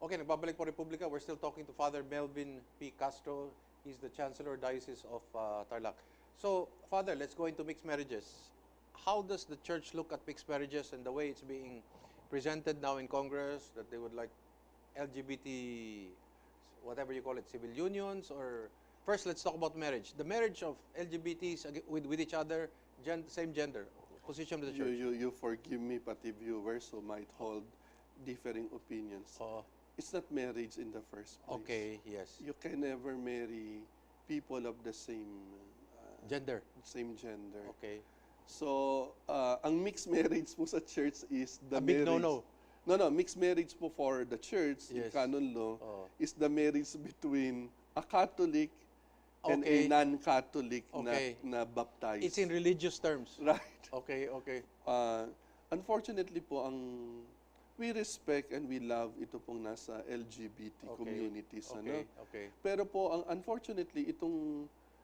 Okay, nagbabalik po Republika. We're still talking to Father Melvin P. Castro. He's the Chancellor Diocese of Tarlac. So, Father, let's go into mixed marriages. How does the church look at mixed marriages and the way it's being presented now in Congress, that they would like LGBT, whatever you call it, civil unions, or first let's talk about marriage. The marriage of LGBTs with each other, same gender, position of the church. You forgive me, pati viewers who might hold differing opinions. Oo. It's not marriage in the first place. Okay, yes. You can never marry people of the same Gender. gender. Okay. So, ang mixed marriage po sa church is the A big marriage. no-no. No, mixed marriage po for the church, in Yes. canon law, Oo. is the marriage between a Catholic and a Okay. non-Catholic Okay. na baptized. It's in religious terms. Right. Okay, okay. Unfortunately po, we respect and we love ito pong nasa LGBT Okay. communities. Okay, Ano? okay. Pero po, unfortunately,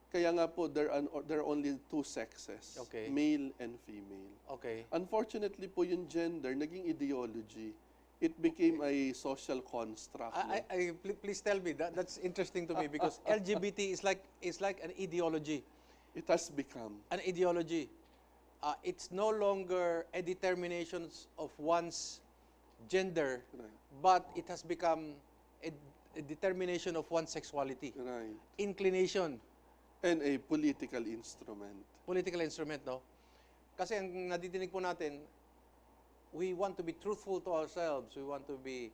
kaya nga po, there are only two sexes, Okay. male and female. Okay. Unfortunately po, yung gender, naging ideology. It became a social construct. no? Please tell me that's interesting to me because LGBT is like an ideology. It has become. An ideology. It's no longer a determination of one's gender, Right. but it has become a determination of one's sexuality, Right. inclination, And a political instrument. political instrument, no? Kasi ang nadidinig po natin, we want to be truthful to ourselves. We want to be,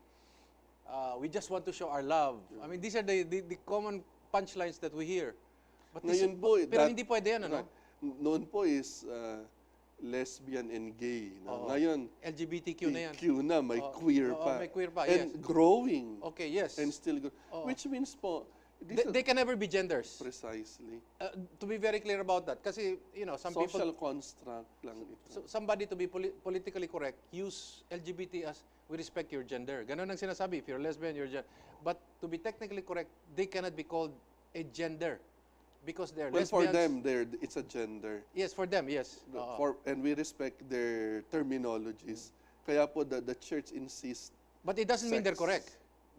we just want to show our love. I mean, these are the common punchlines that we hear. But Ngayon po, pero hindi pwede yan, ano? Right. Noon po is lesbian and gay. No? Oo. Ngayon, LGBTQ na yan. Q na, may Oo. queer Oo, pa. may queer pa, And yes. growing. Okay, yes. And still Oo. Which means po, They can never be genders. precisely. To be very clear about that, kasi, you know, some Social people, construct lang ito. somebody to be politically correct, use LGBT as, we respect your gender. Ganon ang sinasabi. If you're lesbian, you're gender. But to be technically correct, they cannot be called a gender because they're Well, for lesbians. them, it's a gender. Yes, for them, yes. Oo. And we respect their terminologies. Kaya po, the church insists. But it doesn't mean they're Sex. correct.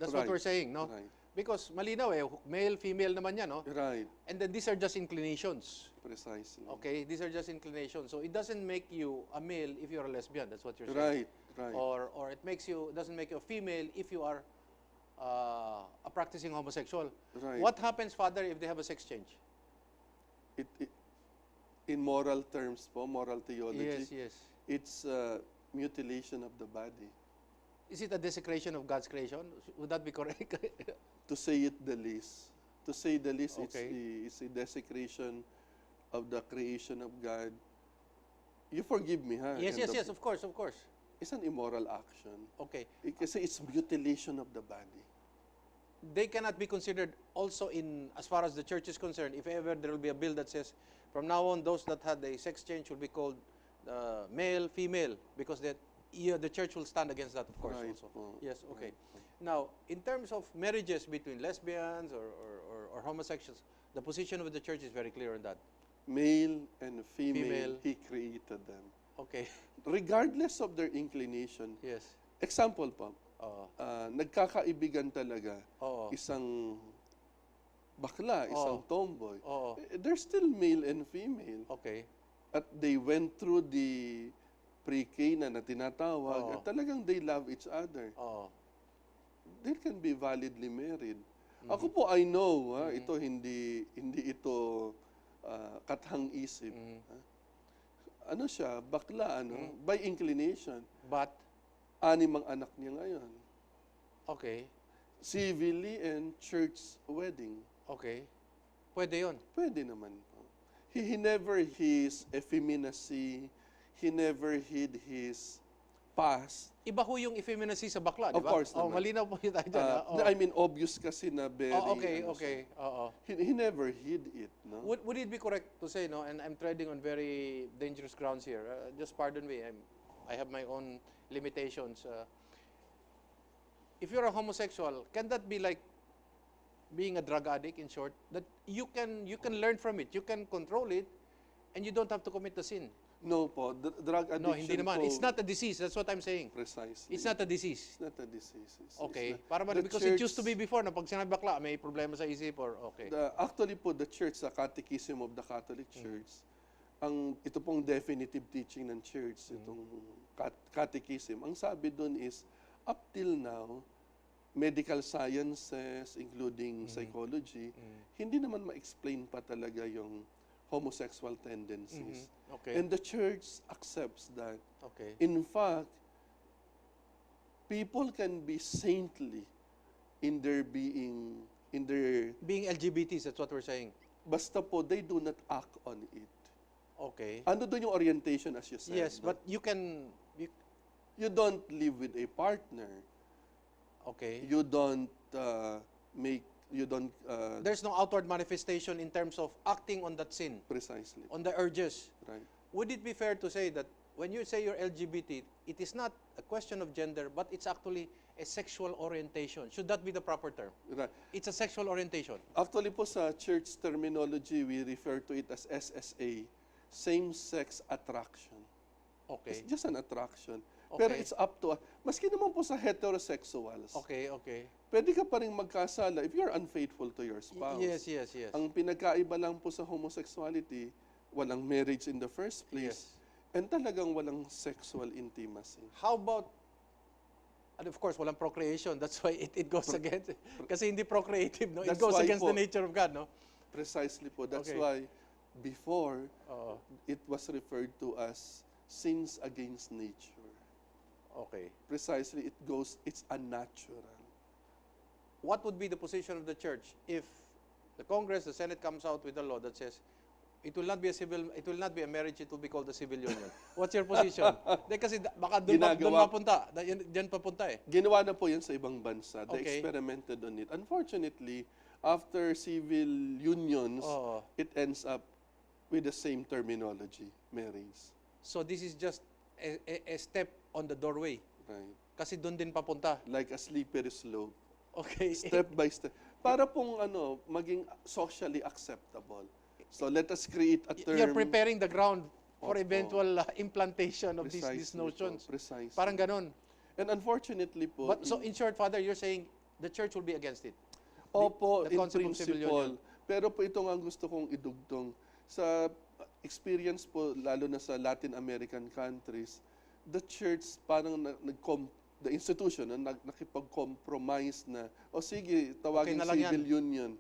That's what Right. we're saying, no? Right. Because malinaw male, female naman yan, no? Right. And then these are just inclinations. Precisely. Okay, these are just inclinations. So it doesn't make you a male if you're a lesbian. That's what you're saying. Right. Or it doesn't make you a female if you are a practicing homosexual. Right. What happens, Father, if they have a sex change? It, in moral terms po, moral theology, Yes. it's mutilation of the body. Is it a desecration of God's creation? Would that be correct? To say it the least. To say the least, Okay. it's a desecration of the creation of God. You forgive me, ha? yes, And yes, of course. It's an immoral action. Okay. Kasi it's mutilation of the body. They cannot be considered also as far as the church is concerned, if ever there will be a bill that says, from now on, those that had a sex change will be called male, female, because the church will stand against that, of course, Right. also. Oh, Yes, okay. right. Now, in terms of marriages between lesbians or homosexuals, the position of the church is very clear on that. Male and Female. female, He created them. Okay. Regardless of their inclination. Yes. Example po, Oo. nagkakaibigan talaga. Oo. Isang bakla, isang tomboy. Oo. They're still male and female. Okay. At they went through the pre-K na tinatawag. Oo. At talagang they love each other. Oo. They can be validly married. Ako po, I know, ito hindi ito kathang-isip. Ha? Ano siya, bakla, by inclination. But, 6 ang anak niya ngayon. okay. Civilly and church wedding. Okay. Pwede yun. Pwede naman po. He never his effeminacy. He never hid his past. Iba ho yung effeminacy sa bakla, di ba? Of course Oh, naman. malinaw po yun tayo dyan. Oh. I mean, obvious kasi na very... Okay. ano siya. Oo. He never hid it, no? Would it be correct to say, no, and I'm treading on very dangerous grounds here, just pardon me, I have my own limitations. If you're a homosexual, can that be like being a drug addict, in short? That you can learn from it, you can control it, And you don't have to commit the sin. No po, drug addiction No, hindi naman. po, It's not a disease. That's what I'm saying. precisely. It's not a disease. It's not a disease. Okay. It's not- Para ba, the because it used to church- be before na pag sinabi bakla, may problema sa isip or okay. Actually po, the church, sa Catechism of the Catholic Church, ito pong definitive teaching ng church, itong catechism, ang sabi doon is, up till now, medical sciences, including psychology, hindi naman ma-explain pa talaga yung homosexual tendencies. Okay. And the church accepts that. Okay. In fact, people can be saintly in their being, in their, Being LGBTs, that's what we're saying. basta po, they do not act on it. Okay. Ano doon yung orientation as you said? Yes, no? but you can, You don't live with a partner. okay. You don't There's no outward manifestation in terms of acting on that sin, precisely, on the urges. right? Would it be fair to say that when you say you're LGBT, it is not a question of gender, but it's actually a sexual orientation? Should that be the proper term? Right. It's a sexual orientation. Actually po sa church terminology, we refer to it as SSA, same-sex attraction. Okay. It's just an attraction. Pero Okay. it's up to, maski naman po sa heterosexuals, Okay, okay. pwede ka pa rin magkasala if you're unfaithful to your spouse. Yes, yes, yes. Ang pinagkaiba lang po sa homosexuality, walang marriage in the first place, Yes. and talagang walang sexual intimacy. How about, and of course, walang procreation. That's why it goes against, kasi hindi procreative, no? It That's goes why against po- the nature of God, no? Precisely po. That's Okay. why before, Oo. it was referred to as sins against nature. Okay. Precisely, it's unnatural. What would be the position of the church if the Congress, the Senate comes out with a law that says it will not be a marriage, it will be called a civil union? What's your position? Kasi baka doon Ginagawa- mapunta. Diyan papunta eh. Ginawa na po yan sa ibang bansa. They Okay. experimented on it. Unfortunately, after civil unions, Oo. it ends up with the same terminology, marriage. So this is just a step on the doorway. Right. Kasi doon din papunta. Like a slippery slope. Okay. Step by step. Para pong maging socially acceptable. So let us create a term. You're preparing the ground for Opo. eventual implantation of these Precisely notions. po, precisely. Parang ganun. And unfortunately po, But so in short, Father, you're saying the church will be against it. opo, the in concept of civil principle. union. Pero po ito nga ang gusto kong idugtong. Sa experience po, lalo na sa Latin American countries, the church parang the institution nakipag-compromise na, o sige, tawagin na lang yan. civil union.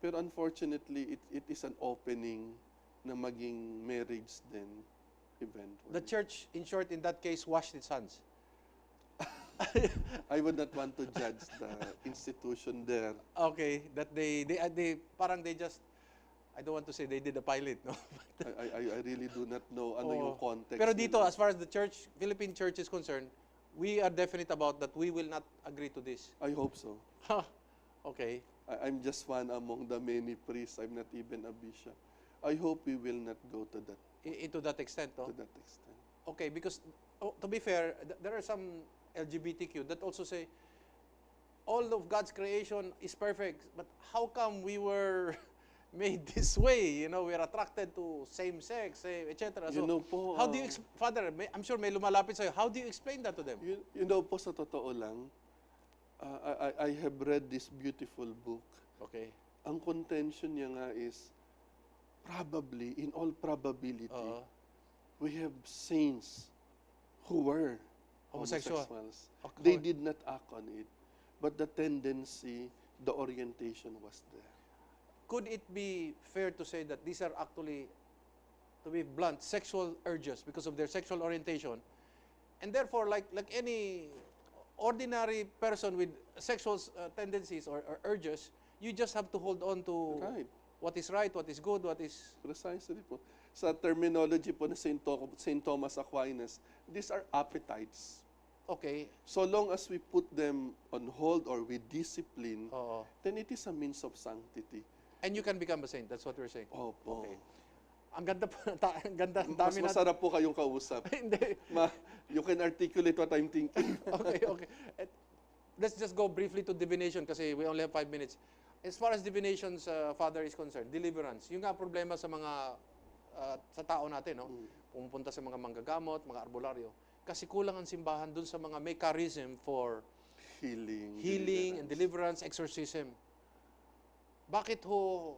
Pero unfortunately, it is an opening na maging marriage din eventually. The church, in short, in that case, washed its hands. I would not want to judge the institution there. Okay, that they parang they just, I don't want to say they did a pilot, no? I really do not know ano yung Oo. context. Pero dito, nila. as far as the church, Philippine church is concerned, we are definite about that we will not agree to this. I hope so. Okay. I'm just one among the many priests. I'm not even a bishop. I hope we will not go to that To that extent, no? to that extent. Okay, because to be fair, there are some LGBTQ that also say all of God's creation is perfect, but how come we were made this way? You know, we're attracted to same sex, etc. You know po, how do you, Father? I'm sure may lumalapit sa'yo. How do you explain that to them? You know po, sa totoo lang, I have read this beautiful book. Okay. Ang contention niya nga is, probably, in all probability, Oo. we have saints who were Homosexual. homosexuals. Okay. They did not act on it, but the tendency, the orientation was there. Could it be fair to say that these are actually, to be blunt, sexual urges because of their sexual orientation, and therefore, like any ordinary person with sexual tendencies or urges, you just have to hold on to Right. what is right, what is good, what is Precisely po. Sa terminology po ni St. Thomas Aquinas, these are appetites. okay. So long as we put them on hold or we discipline, Oo. then it is a means of sanctity. And you can become a saint. That's what we're saying. Opo. Okay. Ang ganda po, ang ganda, ang Mas dami na. masarap po kayong kausap. Hindi. You can articulate what I'm thinking. Okay, okay. Let's just go briefly to divination kasi we only have 5 minutes. As far as divination's Father is concerned, deliverance. Yung nga problema sa mga sa tao natin, no? Pumupunta sa mga manggagamot, mga arbolaryo. Kasi kulang ang simbahan dun sa mga may charism for healing and deliverance, exorcism. Bakit ho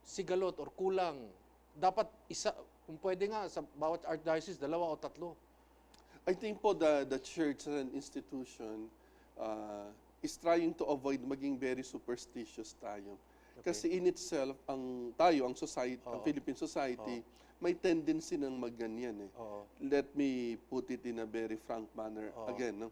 sigalot or kulang? Dapat isa, kung pwede nga, sa bawat archdiocese, 2 o 3. I think po the church as an institution is trying to avoid maging very superstitious tayo. Kasi in itself, ang society, ang Philippine society, may tendency ng magganyan eh. Let me put it in a very frank manner again. No?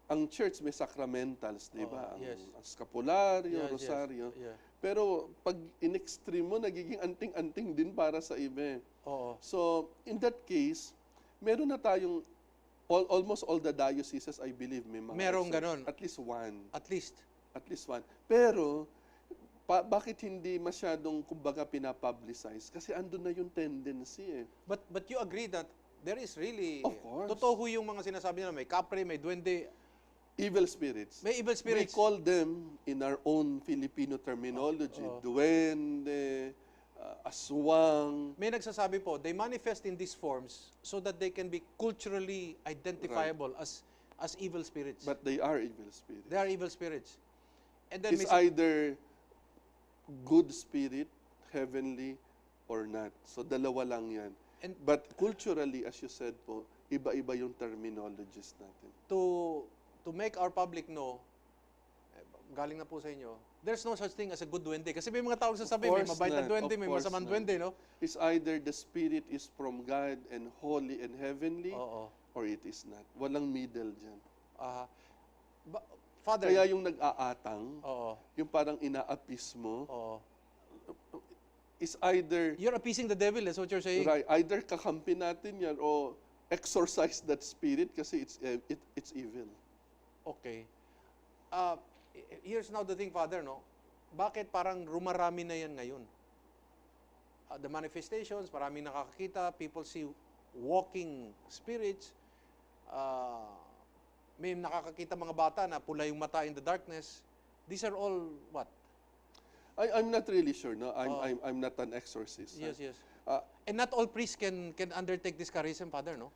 Ang church may sacramentals, di ba? Ang scapularyo, rosaryo. Pero pag in-extreme mo, nagiging anting-anting din para sa iba. So, in that case, meron na tayong almost all the dioceses, I believe, may mga Merong ganon. At least one. At least. At least one. Pero, bakit hindi masyadong, kumbaga, pinapublicize? Kasi andun na yung tendency eh. But you agree that there is really, Of course. totoo ho yung mga sinasabi nila, may kapre, may duwende, Evil spirits. may evil spirits. We call them, in our own Filipino terminology, duwende, aswang. May nagsasabi po, they manifest in these forms so that they can be culturally identifiable as evil spirits. But they are evil spirits. They are evil spirits. And then It's either good spirit, heavenly, or not. So, dalawa lang yan. But culturally, as you said po, iba-iba yung terminologies natin. To make our public know, galing na po sa inyo, there's no such thing as a good duwende. Kasi may mga tao sasabi, may mabait na duwende, may masamang duwende, no? It's either the spirit is from God and holy and heavenly, or it is not. Walang middle dyan. Father, kaya yung nag-aatang, yung parang ina-appease mo, is either... You're appeasing the devil, that's what you're saying. Right. Either kakampi natin yan o exorcise that spirit kasi it's evil. Okay. Here's now the thing, Father, no? Bakit parang rumarami na yan ngayon? The manifestations, maraming nakakakita, people see walking spirits, may nakakakita mga bata na pula yung mata in the darkness. These are all what? I'm not really sure, no? I'm not an exorcist. Yes, yes. And not all priests can undertake this charism, Father, no?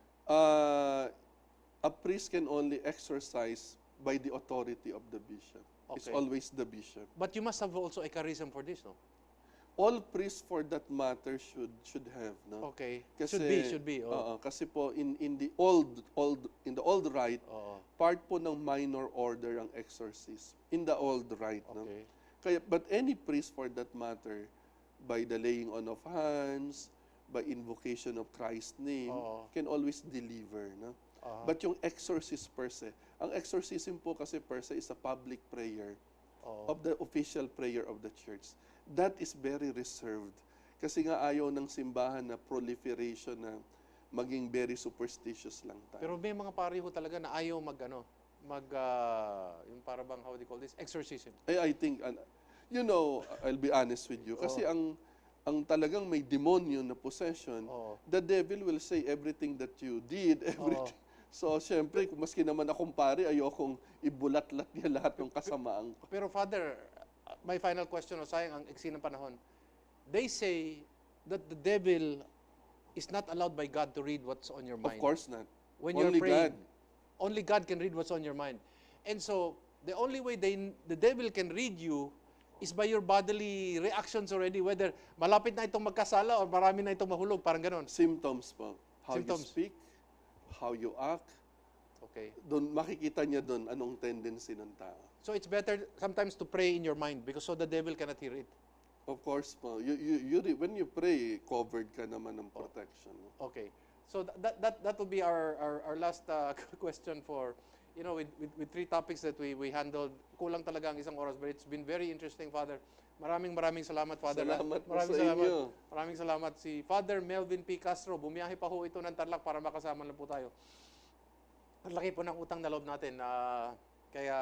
A priest can only exorcise by the authority of the bishop. It's always the bishop. But you must have also a charism for this, no? All priests for that matter should have, no? Okay. Kasi, should be. Kasi po in the old rite, part po ng minor order ang exorcism in the old rite, no? Kaya but any priest for that matter, by the laying on of hands, by invocation of Christ's name, can always deliver, no? But yung exorcist per se, ang exorcism po kasi per se is a public prayer of the official prayer of the church. That is very reserved. Kasi nga ayaw ng simbahan na proliferation na maging very superstitious lang tayo. Pero may mga pari ho talaga na ayaw yung para bang, how do you call this? Exorcism. I think, I'll be honest with you. Kasi ang talagang may demonyo na possession, the devil will say everything that you did, everything. So, syempre, maski naman akong pare, ayokong ibulat-lat niya lahat ng kasamaan ko. Pero Father, my final question, sayang ang iksi ng panahon. They say that the devil is not allowed by God to read what's on your mind. Of course not. When Only you're praying, God. only God can read what's on your mind. And so, the only way the devil can read you is by your bodily reactions already, whether malapit na itong magkasala or marami na itong mahulog, parang ganon. Symptoms po. How Symptoms. you speak, how you act. Okay. Doon makikita niya doon anong tendency ng tao. So it's better sometimes to pray in your mind because so the devil cannot hear it. Of course po. When you pray, covered ka naman ng protection. Okay. So that will be our last question for, with 3 topics that we handled. Kulang talaga ang isang oras, but it's been very interesting, Father. Maraming salamat, Father. Salamat po Maraming sa salamat. inyo. Maraming salamat. Si Father Melvin P. Castro, bumiyahe pa ho ito ng Tarlac para makasama lang po tayo. Ang laki po ng utang na loob natin. Kaya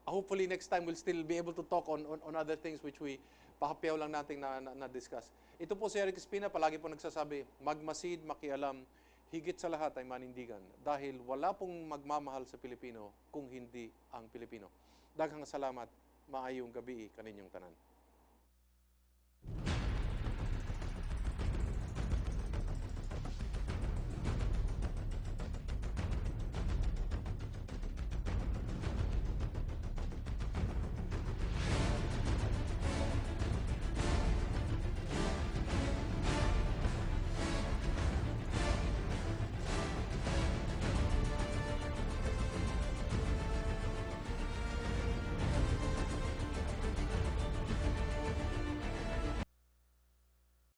hopefully next time we'll still be able to talk on other things which we pakapyaw lang natin na discuss. Ito po si Eric Espina, palagi po nagsasabi, magmasid, makialam, higit sa lahat ay manindigan. Dahil wala pong magmamahal sa Pilipino kung hindi ang Pilipino. Daghang salamat, maayong gabi kaninyong tanan.